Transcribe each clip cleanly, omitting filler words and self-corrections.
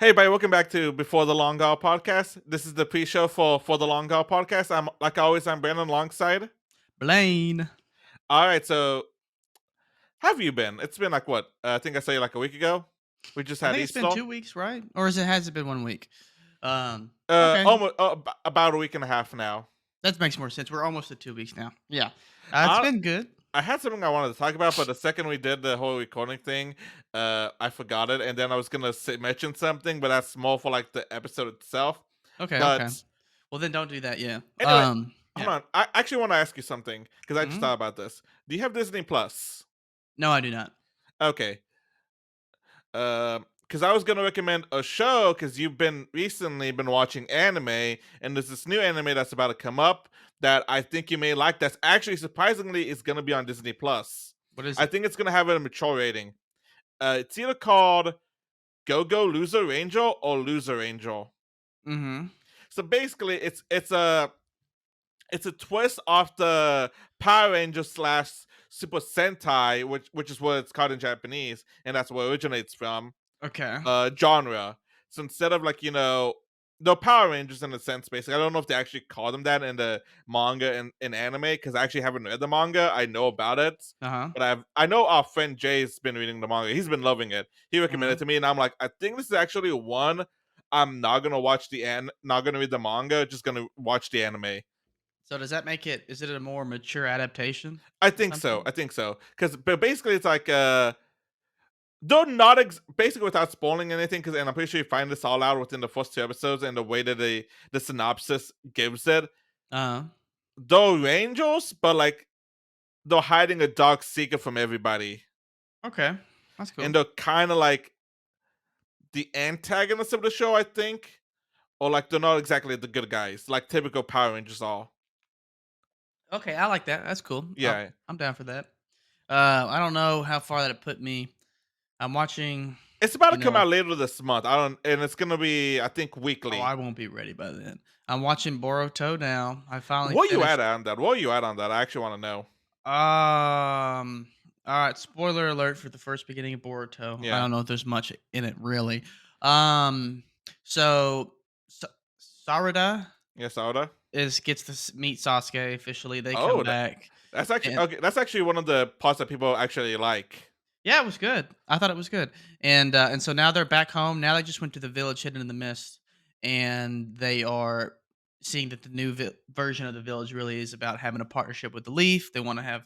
Hey, everybody, welcome back to Before the Long Haul podcast. This is the pre-show for the Long Haul podcast. I'm like always, I'm Brandon alongside. Blaine. All right, so how have you been? It's been like what? I think I saw you like a week ago. We just I had think it's been Easter. 2 weeks, right? Or has it been 1 week? Okay, Almost about a week and a half now. that makes more sense. We're almost at 2 weeks now. Yeah. It's I been good. I had something I wanted to talk about, but the second we did the whole recording thing, I forgot it, and then I was gonna mention something, but that's more for like the episode itself. Okay, okay. But Well, then don't do that, yeah. anyway, hold Yeah. on. I actually want to ask you something because I just Mhm. thought about this. Do you have Disney Plus? No, I do not. Okay. Because I was gonna recommend a show because you've been recently been watching anime, and there's this new anime that's about to come up that I think you may like. That's actually surprisingly is gonna be on Disney Plus. What is I it? think it's gonna have a mature rating. It's either called Go Go Loser Angel or Loser Angel. Mhm. So basically, it's a twist off the Power Ranger slash Super Sentai, which is what it's called in Japanese, and that's where it originates from. Okay. Genre. So instead of like, the Power Rangers in a sense, basically. I don't know if they actually call them that in the manga and in anime, because I actually haven't read the manga. I know about it. Uh-huh. But I know our friend Jay's been reading the manga. He's been loving it. He recommended it Mhm. to me, and I'm like, I think this is actually one I'm not gonna watch not gonna read the manga, just gonna watch the anime. So does that make is it a more mature adaptation I or think so. something? I think so. But basically it's like though not basically without spoiling anything, because and I'm pretty sure you find this all out within the first two episodes and the way that the synopsis gives it. Uh-huh. Though angels, but like they're hiding a dark secret from everybody, Okay. That's and cool. they're kind of like the antagonists of the show, I think, or like they're not exactly the good guys, like typical Power Rangers are. Okay, I like that. That's cool. Yeah, I'm down for that. I don't know how far that put me. I'm watching, it's about to you come know out later this month. I don't, and it's gonna be I think Oh, weekly. I won't be ready by then. I'm watching Boruto now. I finally Where you at finished. on that? Where you at on that? I actually want to know. All right. Spoiler alert for the first beginning of Boruto. I Yeah, don't know if there's much in it really. Um, so Sa- Sarada yes, Oda. is gets to meet Sasuke officially. They come Oh, back, that's actually and okay. That's actually one of the parts that people actually like. yeah, it was good. I thought it was good, and so now they're back home. Now they just went to the village hidden in the mist, and they are seeing that the new version of the village really is about having a partnership with the Leaf. They want to have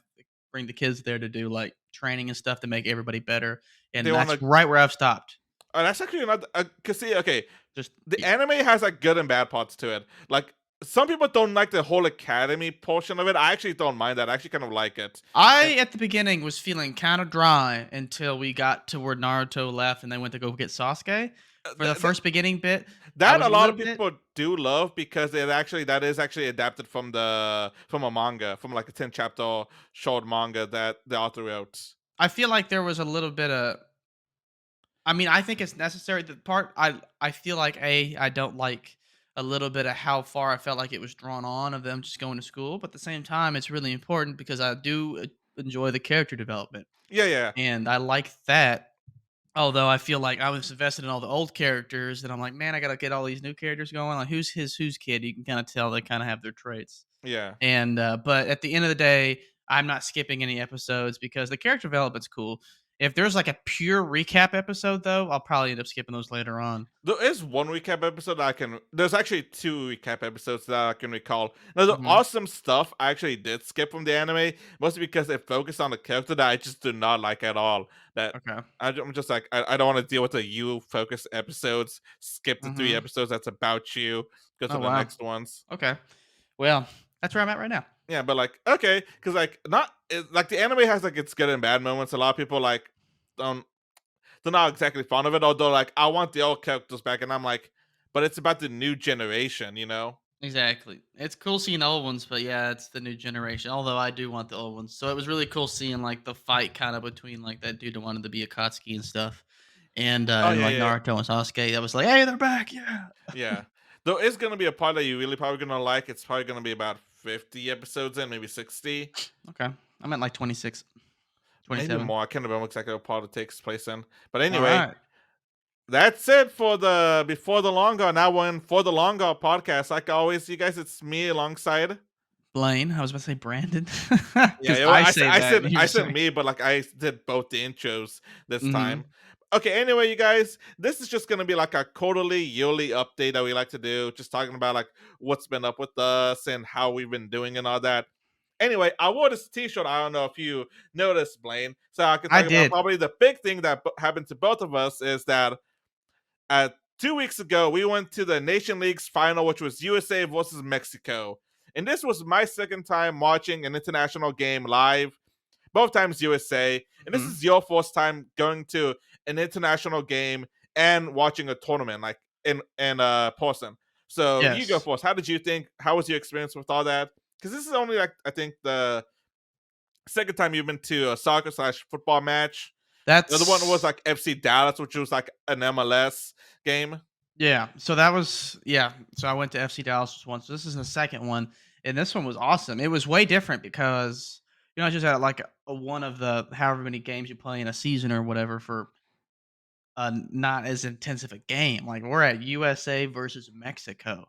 bring the kids there to do like training and stuff to make everybody better, They and want that's to. right where I've stopped. That's actually not. Cause see, okay, Just the anime has like good and bad parts to it. Like some people don't like the whole academy portion of it. I actually don't mind that. I actually kind of like it. And I at the beginning was feeling kind of dry until we got to where Naruto left and they went to go get Sasuke. For the first beginning bit, I that was a a lot little of bit. people do love because that is actually adapted from the from a manga, from like a 10 chapter short manga that the author wrote. I feel like there was a little bit of. I mean, I think it's necessary. The part I feel like I don't like a little bit of how far I felt like it was drawn on of them just going to school, but at the same time, it's really important because I do enjoy the character development Yeah, yeah, and I like that. Although I feel like I was invested in all the old characters, and I'm like, man, I gotta get all these new characters going. Like, who's kid? You can kind of tell they kind of have their traits. yeah. And but at the end of the day, I'm not skipping any episodes because the character development's cool. If there's like a pure recap episode, though, I'll probably end up skipping those later on. There is one recap episode that I can. There's actually two recap episodes that I can recall. Now, the Hmm. awesome stuff I actually did skip from the anime, mostly because it focused on a character that I just do not like at all. That Okay. I'm just like, I don't want to deal with the you focused episodes. Skip the three Hmm. episodes that's about you. Go to Oh the wow. next ones. Okay. Well, that's where I'm at right now. Yeah, but like, okay, because like, like the anime has like its good and bad moments. A lot of people like don't they're not exactly fond of it, although like I want the old characters back, and I'm like, but it's about the new generation, you know? Exactly. It's cool seeing the old ones, but yeah, it's the new generation. Although I do want the old ones. So it was really cool seeing like the fight kind of between like that dude that wanted to be Akatsuki and stuff. Oh And yeah, like yeah, yeah. Naruto and Sasuke. That was like, hey, they're back, yeah. Yeah. There is gonna be a part that you really probably gonna like. It's probably gonna be about 50 episodes in, maybe 60, Okay. I'm at like 26, maybe 27. more. I can't remember exactly what part it takes place in. But All anyway, right. That's it for the Before the Longer. Now we're in For the Longer podcast. Like always, you guys, it's me alongside. Blaine. I was about to say Brandon Yeah, because yeah, well, I say that. And you're I just said saying. me, but like I did both the intros this time. Hmm. Okay, anyway, you guys, this is just gonna be like a quarterly, yearly update that we like to do, just talking about like what's been up with us and how we've been doing and all that. Anyway, I wore this T-shirt. I don't know if you noticed, Blaine. So I can I talk about did. probably the big thing that happened to both of us is that 2 weeks ago, we went to the Nation League's final, which was USA versus Mexico. And this was my second time watching an international game live, both times USA. And this Mhm. is your first time going to an international game and watching a tournament, like in person. So you go Yes. first. How did you think? How was your experience with all that? Because this is only like I think the second time you've been to a soccer/football match. The other one was That's like FC Dallas, which was like an MLS game. yeah. So that was yeah. So I went to FC Dallas once. So this is the second one, and this one was awesome. It was way different because I just had like a one of the however many games you play in a season or whatever for not as intensive a game. Like we're at USA versus Mexico,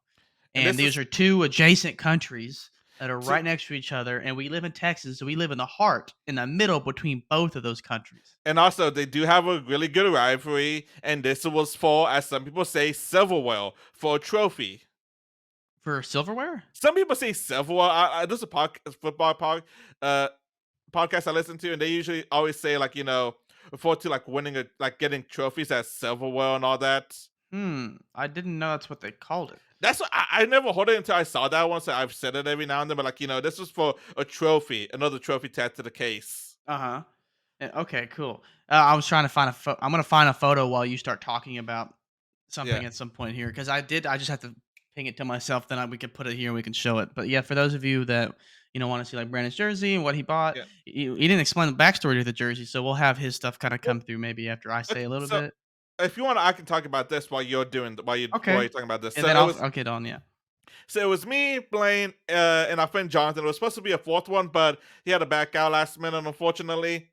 And and this these is are two adjacent countries that are so right next to each other. And we live in Texas, so we live in the heart, in the middle between both of those countries. and also they do have a really good rivalry, and this was for, as some people say, silverware for a trophy. For silverware? Some people say silverware. This is a uh, podcast I listen to, and they usually always say like refer to like winning like getting trophies as silverware and all that. I didn't know that's what they called it. That's what I never heard it until I saw that one. So I've said it every now and then, but like this was for a trophy, another trophy tagged to the case. Uh-huh. Okay, cool. I was trying to find I'm gonna find a photo while you start talking about Yeah, something at some point here because I just have to ping it to myself. Then we can put it here and we can show it. But yeah, for those of you that want to see like Brandon's jersey and what he bought, yeah. he didn't explain the backstory to the jersey, so we'll have his stuff kind of Well, come through maybe after I say a little so bit. if you want, I can talk about this while you're doing while Okay, you're talking about this. and then I'll get on. Yeah. So it was me, Blaine, and our friend Jonathan. It was supposed to be a fourth one, but he had to back out last minute, unfortunately.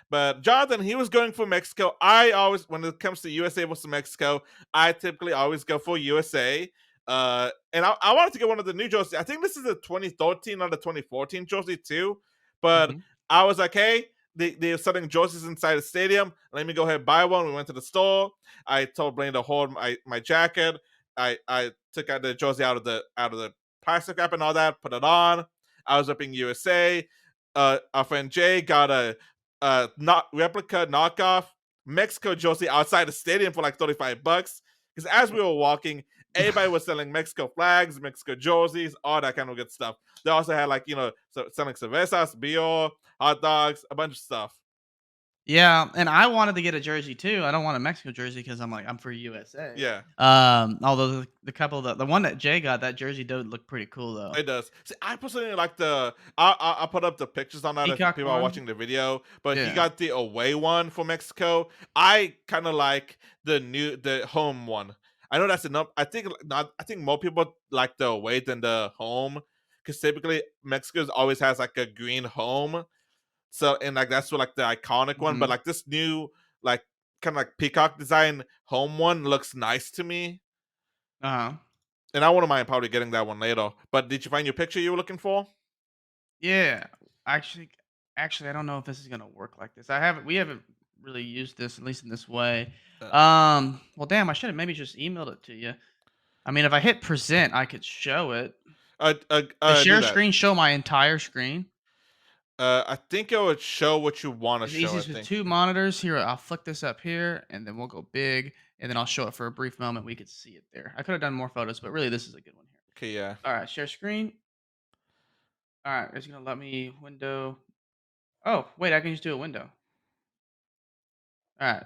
But Jonathan, he was going for Mexico. I always, when it comes to USA versus Mexico, I typically always go for USA. And I wanted to get one of the new jerseys. I think this is the 2013 or the 2014 jersey too. But Hmm. I was like, hey, they're selling jerseys inside the stadium. Let me go ahead and buy one. We went to the store. I told Blaine to hold my jacket. I took out the jersey out of the plastic wrap and all that, put it on. I was up in USA. Our friend Jay got a not replica knockoff Mexico jersey outside the stadium for like $35. Because as we were walking, everybody was selling Mexico flags, Mexico jerseys, all that kind of good stuff. They also had like selling cervezas, beer, hot dogs, a bunch of stuff. Yeah, and I wanted to get a jersey too. I don't want a Mexico jersey because I'm for USA. Yeah. Although the couple the one that Jay got, that jersey did look pretty cool though. It does. See, I personally like the. I put up the pictures on that if Peacock people are one. watching the video. But he Yeah. got the away one for Mexico. I kind of like the home one. I know that's enough. I think not. I think more people like the away than the home because typically Mexico always has like a green home. So and like that's what like the iconic one. But Hmm. like this new like kind of like peacock design home one looks nice to me. Uh-huh. And I wouldn't mind probably getting that one later. But did you find your picture you were looking for? Yeah. Actually, actually, I don't know if this is gonna work like this. We haven't really used this at least in this way. Uh, Well, damn, I should have maybe just emailed it to you. I mean, if I hit present, I could show it. The Do share that. screen show my entire screen. I think it would show what you want to It's show. I easiest with think. two monitors. Here, I'll flick this up here, and then we'll go big, and then I'll show it for a brief moment. We could see it there. I could have done more photos, but really, this is a good one here. Okay, yeah. All right, share screen. All right, it's gonna let me window. Oh, wait, I can just do a window. All right,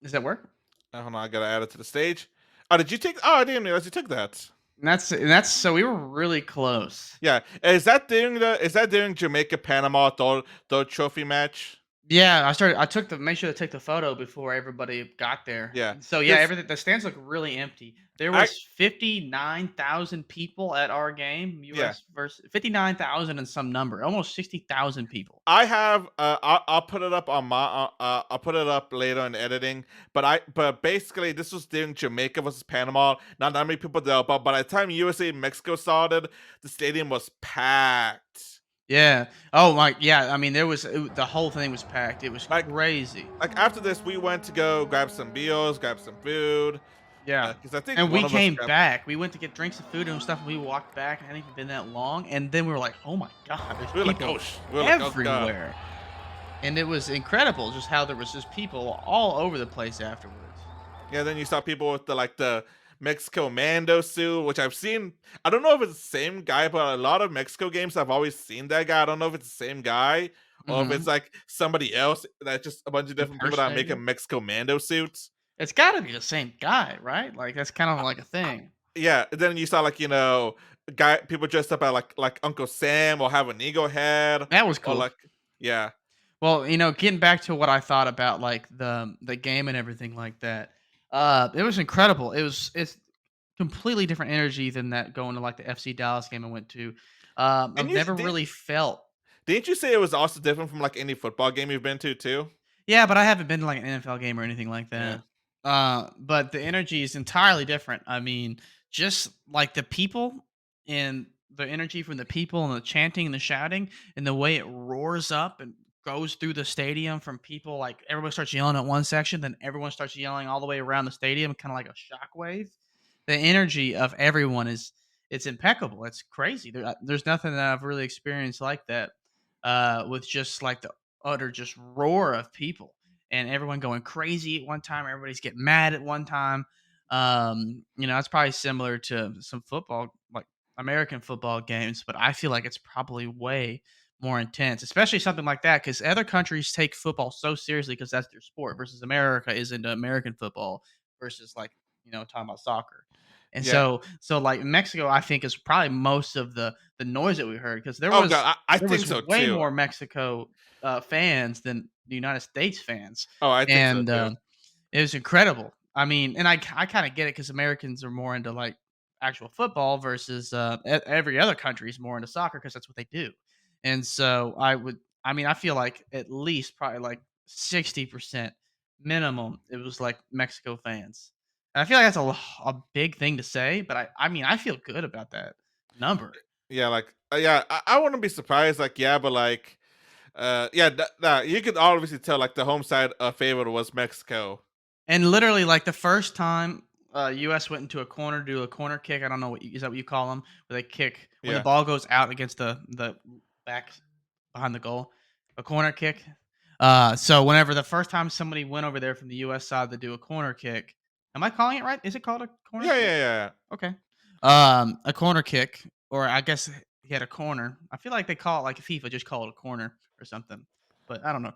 does that work? Hold on, I gotta add it to the stage. Oh, did you take? Oh, I didn't realize you took that. And that's so we were really close. Yeah, is that during Jamaica Panama third trophy match? Yeah, I took the make sure to take the photo before everybody got there. Yeah, And so yeah, because everything the stands look really empty. There I was 59,000 people at our game, yeah. US versus 59,000 and some number, almost 60,000 people. I have I'll put it up on my I'll put it up later in editing. But basically this was during Jamaica versus Panama. Not that many people there, but by the time USA and Mexico started, the stadium was packed. Yeah. Oh my yeah, I mean the whole thing was packed. It was Like crazy. after this, we went to go grab some meals, grab some food. Yeah. Because I think And one we of us came grabbed. back. We went to get drinks and food and stuff, and we walked back, and it hadn't even been that long, and then we were like, "Oh my god, there's We were like, people oh, we were like, oh god. everywhere." And it was incredible just how there was just people all over the place afterwards. Yeah, then you saw people with the Mexico Mando suit, which I've seen. I don't know if it's the same guy, but a lot of Mexico games I've always seen that guy. I don't know if it's the same guy or if it's Mhm. like somebody else that's just a bunch of different people that make a Impersonator. Mexico Mando suits. It's gotta be the same guy, right? Like, that's kind of Uh, like a thing. yeah, and then you saw guy people dressed up at like Uncle Sam or have an eagle head That was or cool. like yeah. Well, getting back to what I thought about, like, the game and everything like that, it was incredible. It's completely different energy than that going to, like, the FC Dallas game I went to. And I've you never really felt. didn't you say it was also different from like any football game you've been to too? Yeah, but I haven't been to, like, an NFL game or anything like Yeah. that. But the energy is entirely different. I mean, just, like, the people and the energy from the people and the chanting and the shouting and the way it roars up and goes through the stadium from people, like, everybody starts yelling at one section, then everyone starts yelling all the way around the stadium, kinda like a shockwave. The energy of everyone is it's impeccable. It's crazy. There's nothing that I've really experienced like that, with just, like, the utter just roar of people and everyone going crazy at one time. Everybody's getting mad at one time. It's probably similar to some football, like American football games, but I feel like it's probably way more intense, especially something like that, because other countries take football so seriously because that's their sport, versus America is into American football versus like talking about soccer. And Yeah. so like Mexico, I think is probably most of the noise that we heard because there Oh was god, I there think was so way too. more Mexico fans than the United States fans, Oh, I think so and too. it was incredible. I mean, and I kind of get it because Americans are more into like actual football versus every other country is more into soccer because that's what they do. And so I mean, I feel like at least probably like 60% minimum, it was like Mexico fans. And I feel like that's a big thing to say, but I mean, I feel good about that number. Yeah, yeah, I wouldn't be surprised. Like, yeah, but like, yeah, you could obviously tell like the home side favorite was Mexico. And literally, like the first time US went into a corner to do a corner kick, I don't know is that what you call them, where they kick when the Yeah, ball goes out against the back behind the goal, a corner kick. So whenever the first time somebody went over there from the US side to do a corner kick, am I calling it right? Is it called a corner yeah, kick? yeah, yeah. Okay. A corner kick, or I guess he had a corner. I feel like they call it like FIFA, just call it a corner or something. But I don't know.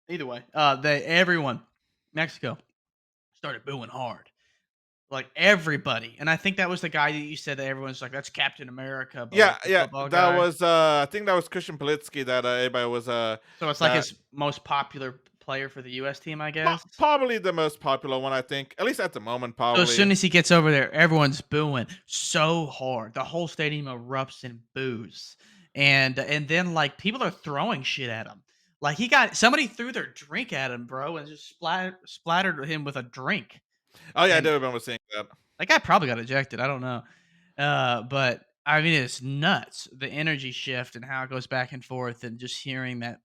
Either way, they everyone Mexico started booing hard, like everybody. And I think that was the guy that you said that everyone's like, "That's Captain America," but Yeah, like the yeah, football that guy. was I think that was Christian Politsky that everybody was So it's like that his most popular player for the US team, I guess. probably the most popular one, I think, at least at the moment, So as probably. soon as he gets over there, everyone's booing so hard. The whole stadium erupts in boos. And then like people are throwing shit at him. Like he got somebody threw their drink at him, bro, and just splattered him with a drink. Oh yeah, I And do remember seeing that. that guy probably got ejected. I don't know. But I mean it's nuts. The energy shift and how it goes back and forth and just hearing that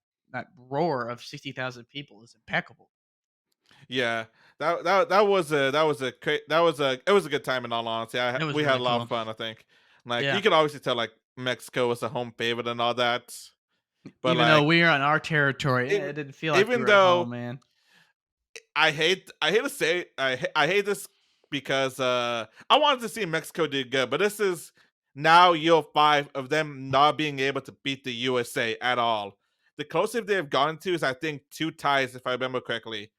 roar of 60,000 people is impeccable. Yeah, that was a it was a good time in all honesty. It was We had really a lot of cool. fun. I think, like you Yeah. could obviously tell like Mexico was a home favorite and all that, but Even though like we're on our territory, even it didn't feel like we even were at home, though man. I hate to say I hate this because I wanted to see Mexico do good, but this is now year 5 of them not being able to beat the USA at all. The closest they've gone to is I think 2 ties if I remember correctly.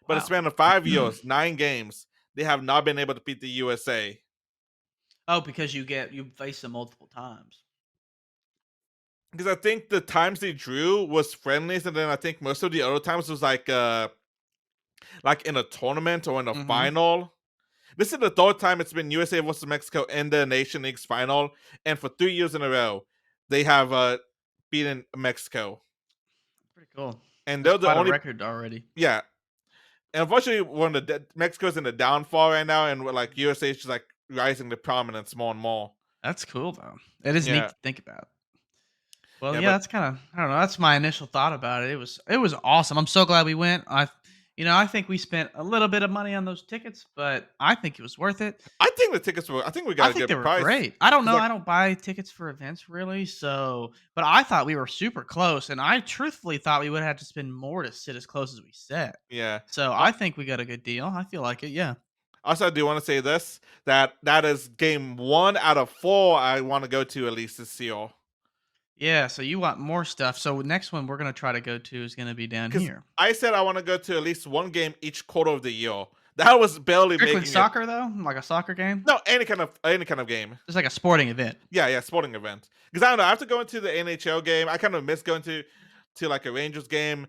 But it's Wow. been 5 years, 9 games. They have not been able to beat the USA. Oh, because you face them multiple times. because I think the times they drew was friendlies, and then I think most of the other times was like in a tournament or in a Mhm. final. This is the third time it's been USA versus Mexico in the Nation League's final, and for 3 years in a row, they have beaten Mexico, Pretty cool. and That's they're the quite a only record already. yeah. And unfortunately, Mexico's in the downfall right now, and we're like USA is just like rising to prominence more and more. That's cool, though. It is neat Yeah, to think about. Well, yeah, yeah, but that's kinda I don't know, that's my initial thought about it. It was awesome. I'm so glad we went. I think we spent a little bit of money on those tickets, but I think it was worth it. I think the tickets were. I think we I got a think they good were price great. I don't because know, like I don't buy tickets for events really, but I thought we were super close, and I truthfully thought we would have to spend more to sit as close as we sat. yeah. So, Uh, I think we got a good deal. I feel like it, yeah. Also, I do want to say this that is game 1 out of 4 I want to go to at least this year. Yeah, so you want more stuff. So, next one we're gonna try to go to is gonna be down Because here. I said I want to go to at least one game each quarter of the year. That was barely Strictly making it. soccer, though? Like a soccer game? No, any kind of game. Just like a sporting event. Yeah, yeah, sporting event. Because I don't know, after going to the NHL game, I kind of miss going to like a Rangers game.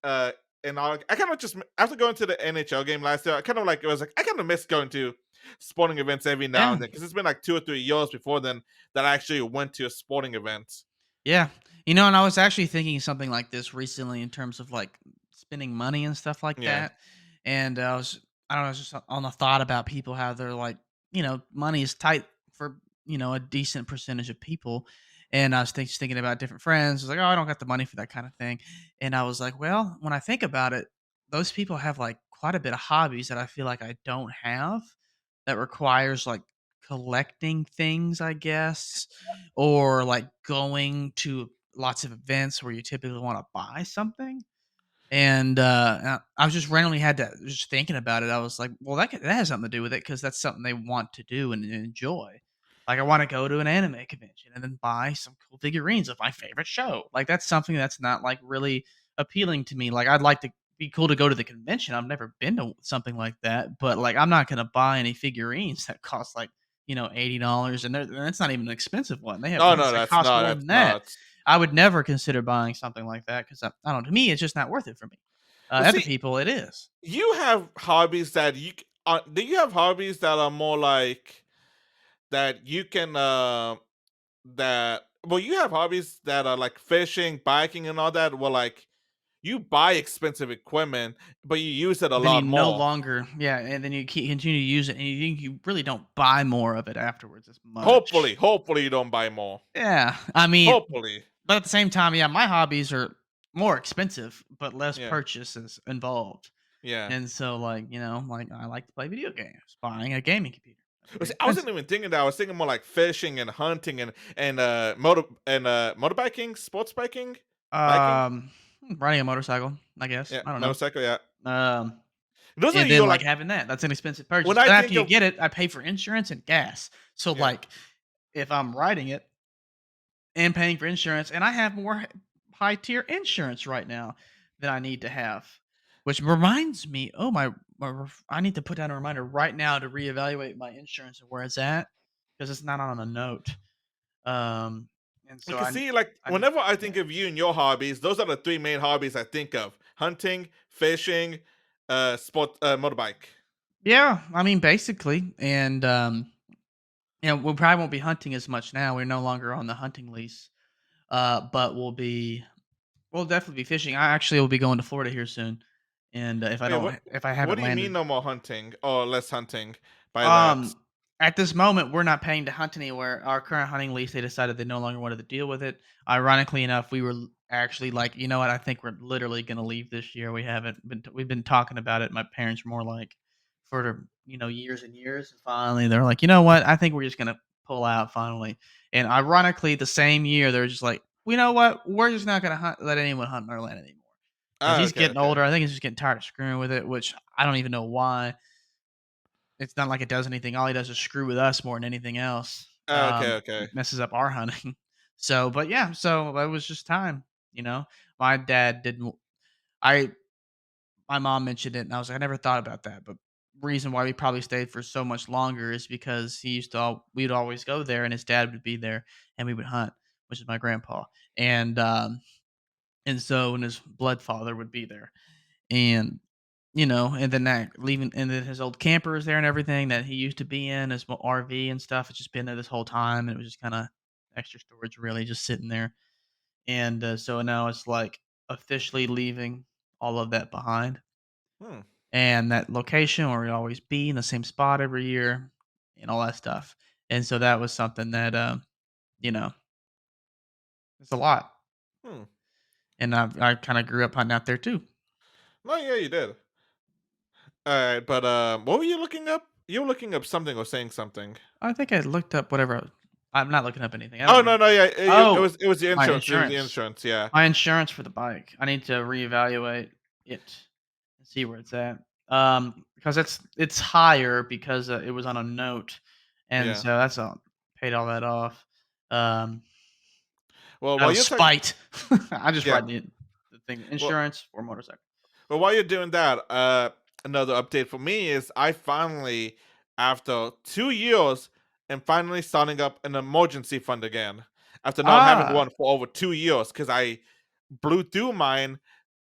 Uh, and I kind of just after going to the NHL game last year, I kind of like it was like I kind of miss going to sporting events every now Yeah. and then because it's been like 2 or 3 years before then that I actually went to a sporting event. Yeah. And I was actually thinking something like this recently in terms of like spending money and stuff like Yeah. that. And I don't know, I was just on the thought about people, how they're like, money is tight for, a decent percentage of people. And I was just thinking about different friends. I was like, oh, I don't got the money for that kind of thing. And I was like, well, when I think about it, those people have like quite a bit of hobbies that I feel like I don't have, that requires like collecting things, I guess, or like going to lots of events where you typically want to buy something. And I was just randomly had to just thinking about it. I was like, well, that has something to do with it because that's something they want to do and enjoy. Like, I want to go to an anime convention and then buy some cool figurines of my favorite show. Like, that's something that's not like really appealing to me. Like, I'd like to be cool to go to the convention. I've never been to something like that, but like, I'm not gonna buy any figurines that cost like, $80, and that's not even an expensive one. They have No, ones no, that that's cost not. more That's than that. not. I would never consider buying something like that because I don't know. To me, it's just not worth it for me. But Other see, people, it is. you have hobbies that do you have hobbies that are more like that you can that well you have hobbies that are like fishing, biking, and all that. Well, like you buy expensive equipment, but you use it a Then you lot no more. longer, yeah, and then you continue to use it, and you really don't buy more of it afterwards as Hopefully, much. hopefully you don't buy more. Yeah, I mean, Hopefully, but at the same time, yeah, my hobbies are more expensive, but less yeah, purchases involved. yeah. And so, like, like I like to play video games. Buying a gaming computer, that's But pretty see, I wasn't expensive. even thinking that. I was thinking more like fishing and hunting and motorbiking, sports biking. Riding a motorcycle, I guess. Yeah, I don't know. motorcycle. Yeah, Um, those are and then your like like having that's an expensive when purchase. I But after think you of get it, I pay for insurance and gas. So yeah. like, if I'm riding it and paying for insurance, and I have more high tier insurance right now than I need to have. Which reminds me, oh I need to put down a reminder right now to reevaluate my insurance and where it's at because it's not on a note. And so Because see, like I need whenever to I do think that. of you and your hobbies, those are the three main hobbies I think of: hunting, fishing, motorbike. Yeah, I mean basically, and we probably won't be hunting as much now. We're no longer on the hunting lease, but we'll definitely be fishing. I actually will be going to Florida here soon, and Wait, what? if I What haven't do you mean landed, no more hunting or less hunting by that? um, at this moment we're not paying to hunt anywhere. Our current hunting lease, they decided they no longer wanted to deal with it. Ironically enough, we were actually like, you know what? I think we're literally going to leave this year. We haven't been. We've been talking about it. My parents were more like for years and years, and finally they're like, you know what? I think we're just going to pull out finally. And ironically, the same year they're just like, you know what? We're just not going to let anyone hunt in our land anymore. Because Oh, he's okay, getting okay. older. I think he's just getting tired of screwing with it, which I don't even know why. It's not like it does anything. All he does is screw with us more than anything else. Oh, okay, okay. Messes up our hunting. So, but yeah, so it was just time. My dad didn't. I My mom mentioned it, and I was like, I never thought about that. But reason why we probably stayed for so much longer is because we'd always go there, and his dad would be there, and we would hunt, which is my grandpa, and um, and so and his blood father would be there, and and then that leaving, and then his old camper is there and everything that he used to be in, his RV and stuff. It's just been there this whole time, and it was just kind of extra storage, really, just sitting there. And so now it's like officially leaving all of that behind, Hmm. and that location where we always be in the same spot every year, and all that stuff. And so that was something that you know, it's a lot. Hmm. And I kind of grew up hunting out there too. No, yeah, you did. Alright, but, what were you looking up? You were looking up something or saying something. I think I looked up whatever. I'm not looking up anything. I don't Oh, no, remember. no, yeah, Oh, it was the my insurance, it was the insurance. insurance, yeah. My insurance for the bike. I need to reevaluate it and see where it's at. Because it's higher because it was on a note, and Yeah. so that's all paid all that off. Um, Well, Out while of you're talking, spite. I just yeah, write the thing well insurance for motorcycle. well, while you're doing that, another update for me is I finally, after 2 years, am finally starting up an emergency fund again, after not having Ah. one for over 2 years because I blew through mine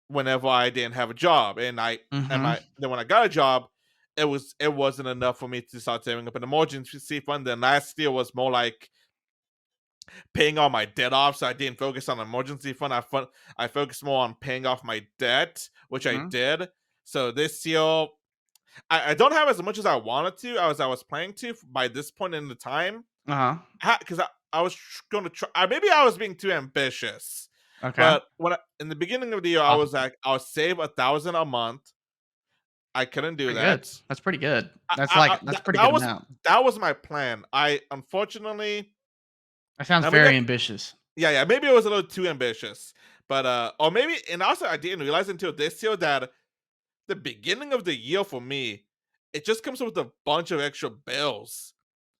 whenever I didn't have a job, and Mhm. my then when I got a job, it wasn't enough for me to start saving up an emergency fund. Then last year was more like paying all my debt off, so I didn't focus on emergency fund. I focused more on paying off my debt, which I Mhm. did. So this year, I don't have as much as I wanted to, as I was planning to by this point in the time, Uh-huh. because I was going to try. Maybe I was being too ambitious, Okay. but in the beginning of the year, I was Possible. like, I'll save 1,000 a month. I couldn't do Pretty good. that. That's pretty good. That's a pretty good amount. That was my plan. I unfortunately, That sounds I mean, very ambitious. yeah, yeah, maybe it was a little too ambitious, but or maybe, and also I didn't realize until this year that the beginning of the year for me, it just comes with a bunch of extra bills,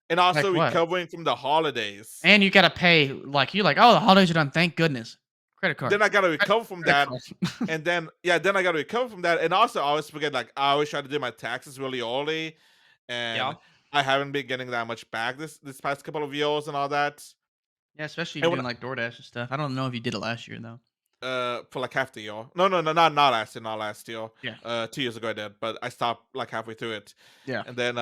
and Like also what? recovering from the holidays. And you gotta pay, like, you're like, "Oh, the holidays are done, thank goodness." Credit card. Then I gotta Credit recover from credit that, card. and then yeah, then I gotta recover from that, and also I always forget, like I always try to do my taxes really early, Yeah. and I haven't been getting that much back this past couple of years and all that. Yeah, especially if And you're when doing, like, DoorDash and stuff. I don't know if you did it last year, though. for like half the year. No, no, no, not last year, not last year. Yeah. 2 years ago I did, but I stopped like halfway through it. Yeah. And then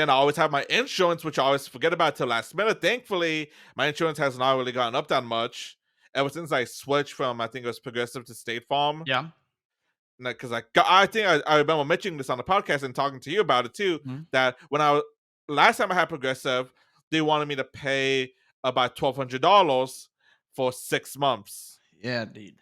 I always have my insurance, which I always forget about till last minute. Thankfully, my insurance has not really gotten up that much ever since I switched from, I think it was Progressive to State Farm. Yeah. Because I think I remember mentioning this on the podcast and talking to you about it too. Mhm. That when last time I had Progressive, they wanted me to pay about $1,200 for 6 months. Yeah, dude.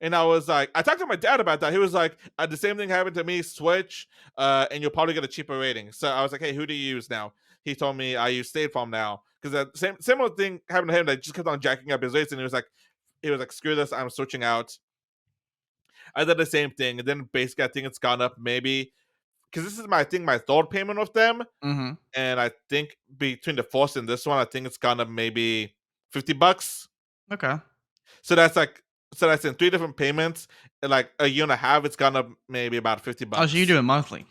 And I was like, I talked to my dad about that. He was like, the same thing happened to me. Switch, and you'll probably get a cheaper rating. So I was like, hey, who do you use now? He told me I use State Farm now because the similar thing happened to him. That just kept on jacking up his rates, and he was like, screw this, I'm switching out. I did the same thing, and then basically I think it's gone up maybe because this is my third payment with them, Mhm. and I think between the first and this one, I think it's gone up maybe $50. Okay. So that's like so that's in three different payments. In like a year and a half, it's gone up maybe about fifty Oh, so you do bucks. it monthly.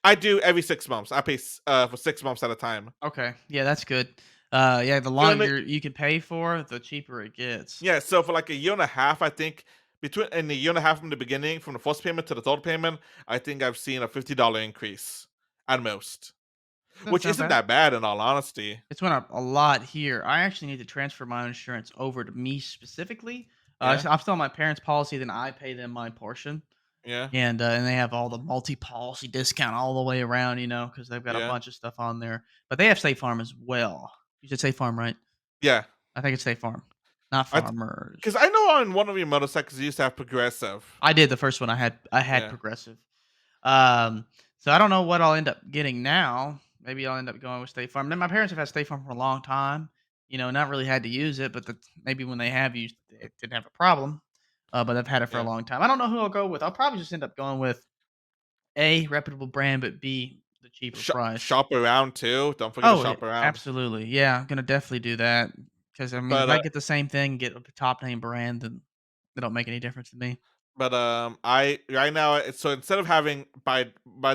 I do every 6 months. I pay for 6 months at a time. Okay. Yeah, that's good. Yeah, the So in the, longer you can pay for, the cheaper it gets. yeah, so for like a year and a half, I think between in a year and a half from the beginning, from the first payment to the third payment, I think I've seen a $50 increase at most, Doesn't which sound isn't bad. that bad in all honesty. It's went up a lot here. I actually need to transfer my insurance over to me specifically. Yeah, I'm still on my parents' policy, then I pay them my portion, yeah, and they have all the multi-policy discount all the way around, because they've got a yeah, bunch of stuff on there. But they have State Farm as well. You said State Farm, right? yeah. I think it's State Farm, not I Farmers. Because I know on one of your motorcycles you used to have Progressive. I did the first one. I had Yeah, Progressive. Um, so I don't know what I'll end up getting now. Maybe I'll end up going with State Farm. Then my parents have had State Farm for a long time. Not really had to use it, but maybe when they have used it, didn't have a problem. But I've had it for a yeah. long time. I don't know who I'll go with. I'll probably just end up going with A, reputable brand, but B, the cheaper price. Shop around too. Don't forget to Oh, yeah, shop around. absolutely. Yeah, I'm gonna definitely do that because I mean, if But I get the same thing, get a top name brand, then it don't make any difference to me. I right now so instead of having by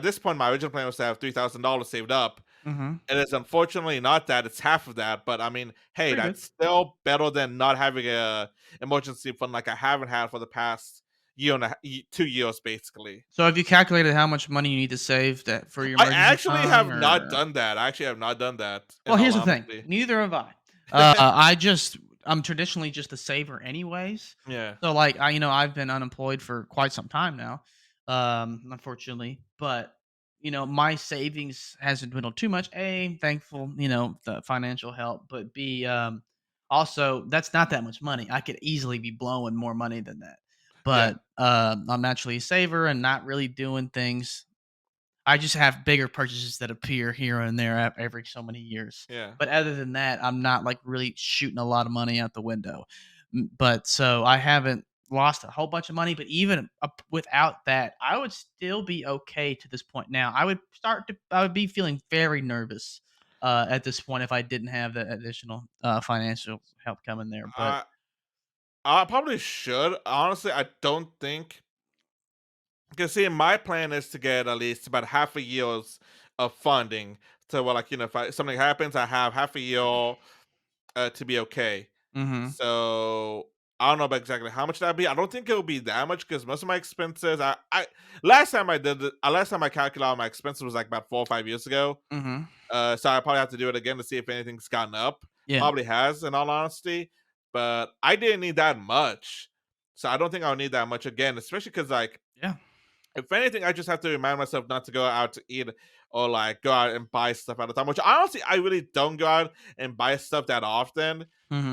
this point my original plan was to have $3,000 saved up. Mhm. It is unfortunately not that, it's half of that, but I mean, hey, Pretty good. that's still better than not having a emergency fund like I haven't had for the past year and 2 years, basically. So have you calculated how much money you need to save that for your I emergency actually fund have not or done that. I actually have not done that, well, in all here's the thing. honesty. Neither have I. I'm traditionally just a saver anyways. Yeah, So like I've been unemployed for quite some time now, unfortunately. But my savings hasn't dwindled too much. A, thankful, the financial help, but B, also that's not that much money. I could easily be blowing more money than that. yeah, But I'm naturally a saver and not really doing things. I just have bigger purchases that appear here and there every so many years. yeah. But other than that, I'm not like really shooting a lot of money out the window. But so I haven't lost a whole bunch of money. But even without that, I would still be okay to this point. Now, I would be feeling very nervous at this point if I didn't have that additional financial help coming there. But I I probably should. Honestly, I don't think, because see, my plan is to get at least about half a year's of funding. So, well, like, if something happens, I have half a year to be okay. hmm So I don't know about exactly how much that'd be. I don't think it'll be that much because most of my expenses, I last time I did it, last time I calculated all my expenses was like about 4 or 5 years ago. hmm So I probably have to do it again to see if anything's gotten up. yeah, Probably has, in all honesty, but I didn't need that much, so I don't think I'll need that much again. Especially because, like, yeah, if anything, I just have to remind myself not to go out to eat or like go out and buy stuff at a time. Which honestly, I really don't go out and buy stuff that often.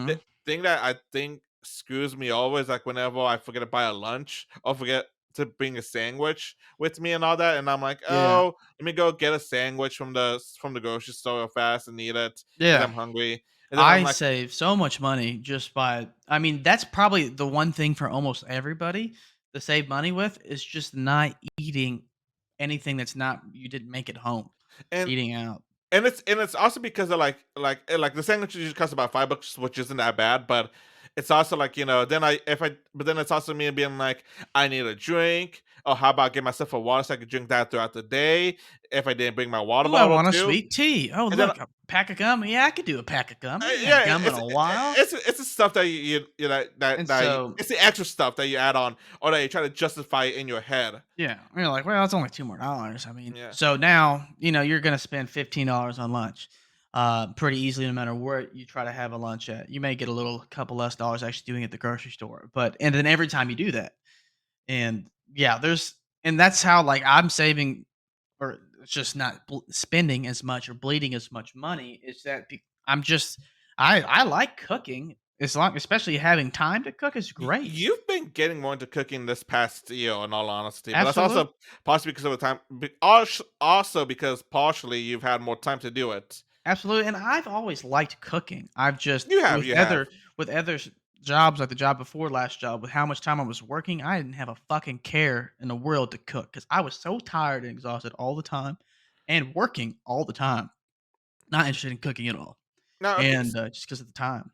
The hmm thing that I think screws me over is like whenever I forget to buy a lunch or forget to bring a sandwich with me and all that, and I'm like, yeah, oh, let me go get a sandwich from the grocery store real fast and eat it because yeah. I'm hungry. And then I'm I like, save so much money just by I mean, that's probably the one thing for almost everybody to save money with is just not eating anything that's not you didn't make at home. and Eating out. and it's also because of like the sandwich usually costs about $5, which isn't that bad, but it's also like, then I if I but then it's also me being like, I need a drink, or how about get myself a water so I could drink that throughout the day if I didn't bring my water "Ooh, I bottle want a too. sweet tea. Oh, And then look, a pack of gum. Yeah, I could do a pack of gum. I ain't had yeah, gum in a while." it's the stuff that you know And that so, it's the extra stuff that you add on or that you try to justify in your head. yeah, you're like, "Well, it's only $2 more." I mean, Yeah. so now, you're gonna spend $15 on lunch, pretty easily no matter where you try to have a lunch at. You may get a little couple less dollars actually doing it at the grocery store, but and then every time you do that, and yeah, and that's how like I'm saving or it's just not spending as much or bleeding as much money is that I'm just I like cooking as long especially having time to cook is great. You've been getting more into cooking this past year, in all honesty, but that's Absolutely. also possibly because of the time, also because partially you've had more time to do it. Absolutely, and I've always liked cooking. I've just You have. with other jobs, like the job before last job, with how much time I was working, I didn't have a fucking care in the world to cook because I was so tired and exhausted all the time, and working all the time. Not interested in cooking at all, Now, okay, and just because of the time.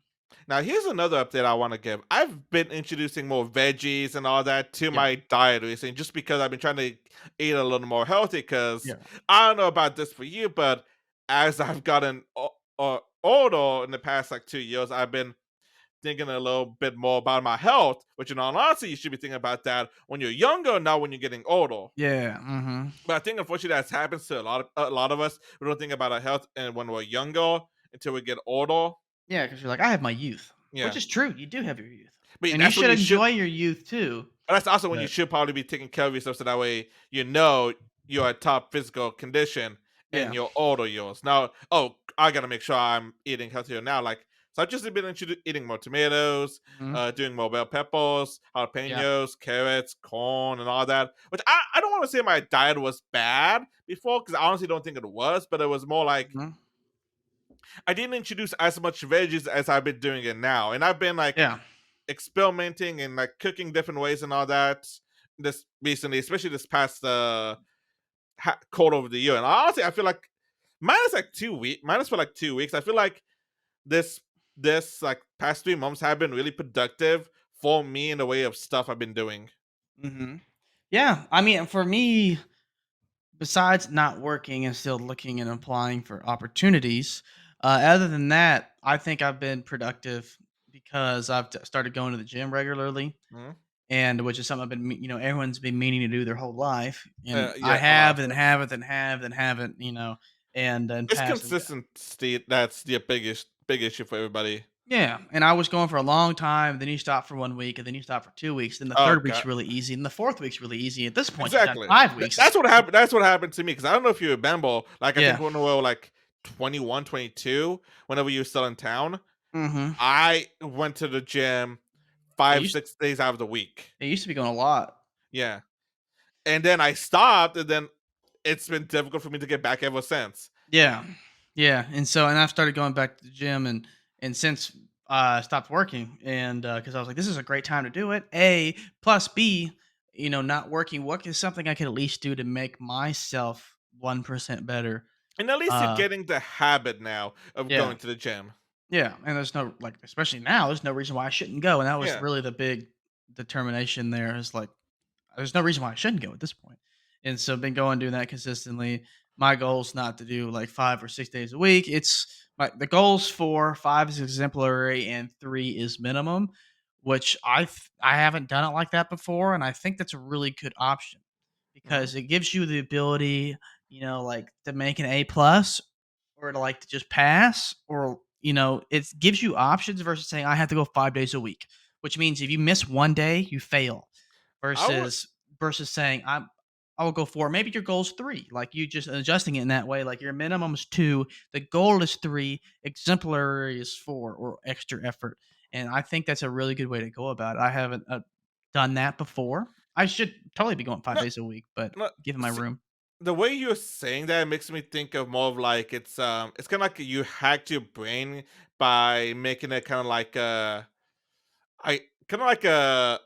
now here's another update I want to give. I've been introducing more veggies and all that to Yeah, my diet recently, just because I've been trying to eat a little more healthy. Because yeah, I don't know about this for you, but as I've gotten older in the past like 2 years, I've been thinking a little bit more about my health, which in all honesty, you should be thinking about that when you're younger, not when you're getting older. yeah. Mhm. But I think unfortunately that happens to a lot of us. We don't think about our health and when we're younger until we get older. Yeah, because 'cause you're like, "I have my youth," which Yeah. is true, you do have your youth, But and you that's when should you should enjoy your youth too, that's also when you but should probably be taking care of yourself so that way you're at top physical condition in yeah, your older years. Now, oh, I gotta make sure I'm eating healthier now. Like, so I've just been eating more tomatoes, mhm, doing more bell peppers, yeah, jalapenos, carrots, corn, and all that. Which I don't want to say my diet was bad before, because I honestly don't think it was, but it was more like mhm, I didn't introduce as much veggies as I've been doing it now, and I've been like yeah, experimenting and like cooking different ways and all that this recently, especially this past quarter of the year. And honestly, I feel like minus for like 2 weeks. I feel like this this like past 3 months have been really productive for me in the way of stuff I've been doing. mhm. Yeah, I mean, for me besides not working and still looking and applying for opportunities, other than that, I think I've been productive because started going to the gym regularly, Mhm. and which is something I've been, everyone's been meaning to do their whole life, and I Yeah, a lot of have and it. haven't and have and haven't, and It's past. consistency that's the biggest big issue for everybody. Yeah, and I was going for a long time, then you stop for 1 week, and then you stop for 2 weeks, then the Oh 3rd week's god. really easy, and the 4th week's really easy. At this point, you've done Exactly. 5 weeks. It's That's what happened. That's what happened to me because I don't know if you remember. Like I think Yeah. when we were like 21, 22, whenever you were still in town, Mhm. I went to the gym It five, used 6 days out of the week. it used to be going a lot. Yeah, and then I stopped, and then it's been difficult for me to get back ever since. Yeah. Yeah, and I've started going back to the gym and since, I stopped working and, because I was like, "This is a great time to do it, A, plus B, not working, what is something I could at least do to make myself 1% better?" And at least you're Uh, getting the habit now of yeah. going to the gym. Yeah, and there's no like, especially now, there's no reason why I shouldn't go, and that was Yeah. really the big determination there is like, there's no reason why I shouldn't go at this point. And so been going doing that consistently. My goal is not to do like 5 or 6 days a week. It's the goal's 4, 5 is exemplary, and 3 is minimum, which I haven't done it like that before, and I think that's a really good option Mhm. because it gives you the ability, like to make an A plus or to like to just pass or it gives you options versus saying I have to go 5 days a week, which means if you miss one day, you fail I would versus saying I will go 4. Maybe your goal's 3. Like you just adjusting it in that way. Like your minimum is 2, the goal is 3, exemplary is 4 or extra effort. And I think that's a really good way to go about it. I haven't done that before. I should totally be going 5 no, days a week, but no. given my room. The way you're saying that makes me think of more of like it's kind of like you hacked your brain by making it kind of like I kind of like a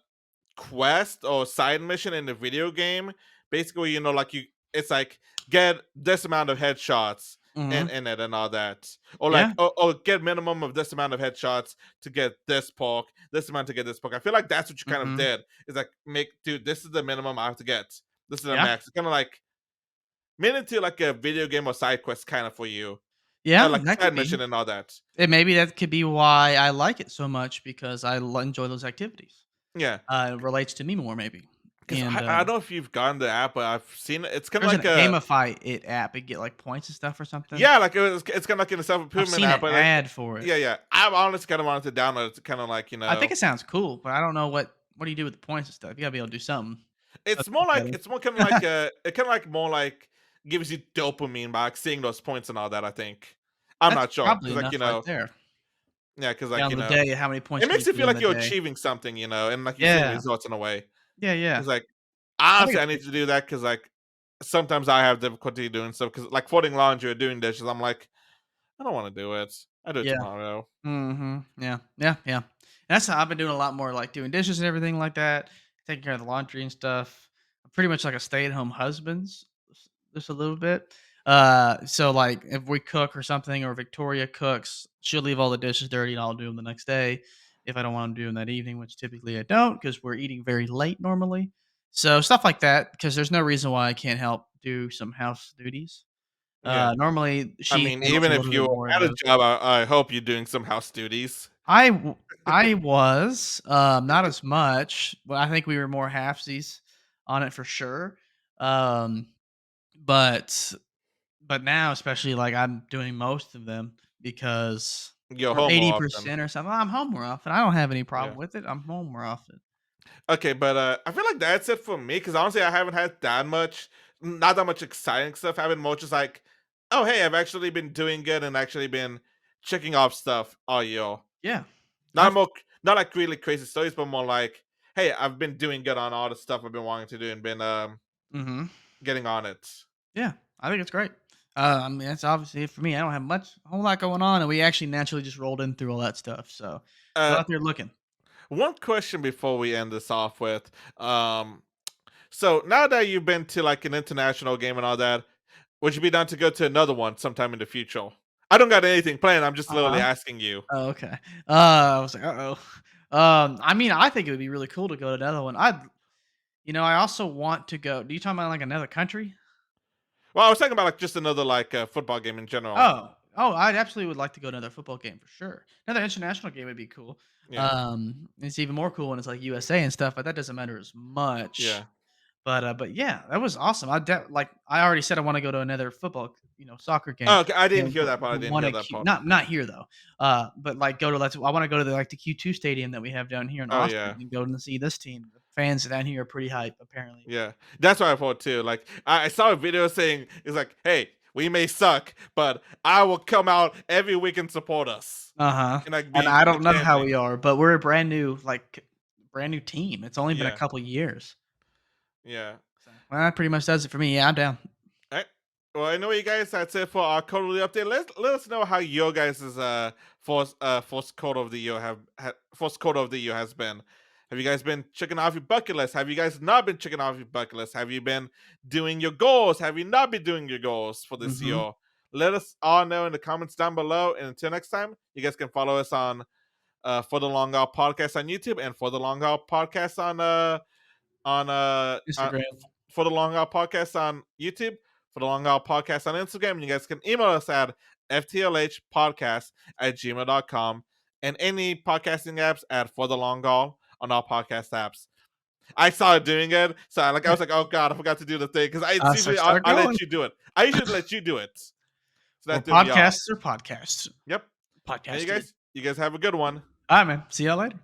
quest or side mission in the video game. Basically, like you it's like get this amount of headshots Mhm. in it and all that. Or Yeah. like or get minimum of this amount of headshots to get this poke, this amount to get this poke. I feel like that's what you kind of Mhm. did. Is like make dude, this is the minimum I have to get. This is the Yeah. max. It's kind of like made into like a video game or side quest kind of for you. Yeah, Like that a could side be. mission and all that. And maybe that could be why I like it so much because enjoy those activities. Yeah. It relates to me more maybe. Because And, I don't know if you've gotten the app, but I've seen it. It's kind of there's a like a Gamify It app, and get, like, points and stuff or something. yeah, like it's kind of like in a self I've improvement seen app, an but like ad for it. yeah, yeah. I honestly kind of wanted to download it to kind of like I think it sounds cool, but I don't know what do you do with the points and stuff? You gotta be able to do something. That's better. it's more kind of like it kind of like more like gives you dopamine by like, seeing those points and all that. I think I'm That's not sure probably because like enough right there. yeah, because Down to the day, how many points it can you makes you get feel in like the you're day. achieving something, and like you're seeing Yeah. results in a way. Yeah, yeah. It's like I think honestly, it's I need cool. to do that because like sometimes I have difficulty doing stuff because like folding laundry or doing dishes, I'm like I don't want to do it. I do it Yeah. tomorrow. Mhm. Yeah. Yeah, yeah. That's how I've been doing a lot more, like, doing dishes and everything like that, taking care of the laundry and stuff. I'm pretty much like a stay-at-home husband's just a little bit. So, like, if we cook or something or Victoria cooks, she'll leave all the dishes dirty and I'll do them the next day if I don't want 'em doing that evening, which typically I don't not because 'cause we're eating very late normally. So, stuff like that because there's no reason why I can't help do some house duties. Yeah. Normally, I she mean, handles a even if little bit you more of had a those. job, I hope you're doing some house duties. I was, not as much, but I think we were more halfsies on it for sure. Um, but now, especially, like, I'm doing most of them because You're or home more often. 80% or something. I'm home more often. I don't have any Yeah. problem with it. I'm home more often. Okay, but I feel like that's it for me because honestly, I haven't had that much, not that much exciting stuff. I've been more just like, oh hey, I've actually been doing good and actually been checking off stuff all year. Yeah. Not I've more, not like really crazy stories, but more like, hey, I've been doing good on all the stuff I've been wanting to do and been Mhm. getting on it. Yeah, I think it's great. I mean, that's obviously it for me. I don't have a whole lot going on, and we actually naturally just rolled in through all that stuff, so go Uh, out there looking. one question before we end this off with, um, so now that you've been to like an international game and all that, would you be down to go to another one sometime in the future? I don't got anything planned. I'm just literally Uh-huh. asking you. Oh, okay. I was like, "Uh-oh." I mean, I think it would be really cool to go to another one. I also want to go. Do you talking about like another country? Well, I was talking about like just another like football game in general. Oh, I absolutely would like to go to another football game for sure. Another international game would be cool. Yeah, It's even more cool when it's like USA and stuff, but that doesn't matter as much. yeah. But yeah, that was awesome. Like I already said, I want to go to another football, soccer game. Oh, okay, I You didn't know, hear that part. I the didn't one hear at that part. not here though. But like go to I want to go to the Q2 stadium that we have down here in Oh Austin yeah, and go and see this team. The fans down here are pretty hype, apparently. yeah. That's what I thought too. Like I saw a video saying it's like, hey, we may suck, but I will come out every week and support us Uh huh. and like And be I the don't know how camping. we are, but we're a brand new team. It's only been a Yeah, couple years. yeah. So well, that pretty much does it for me. Yeah, I'm down. Alright. Well, anyway, guys, that's it for our quarterly update. Let us know how your guys' first quarter of the year first quarter of the year has been. Have you guys been checking off your bucket list? Have you guys not been checking off your bucket list? Have you been doing your goals? Have you not been doing your goals for this Hmm. year? Let us all know in the comments down below. And until next time, you guys can follow us on For the Long Haul Podcast on YouTube and For the Long Haul Podcast on Instagram. For the Long Haul Podcast on YouTube, For the Long Haul Podcast on Instagram. And you guys can email us at ftlhpodcast@gmail.com and any podcasting apps at For the Long Haul on all podcast apps. I saw it doing it, so I was like, oh god, I forgot to do the thing because I So usually start I going. let you do it. I usually let you do it, so Well, that threw me off. podcasts are podcasts. Yep. And Podcasted. you guys have a good one. All right, man. See y'all later.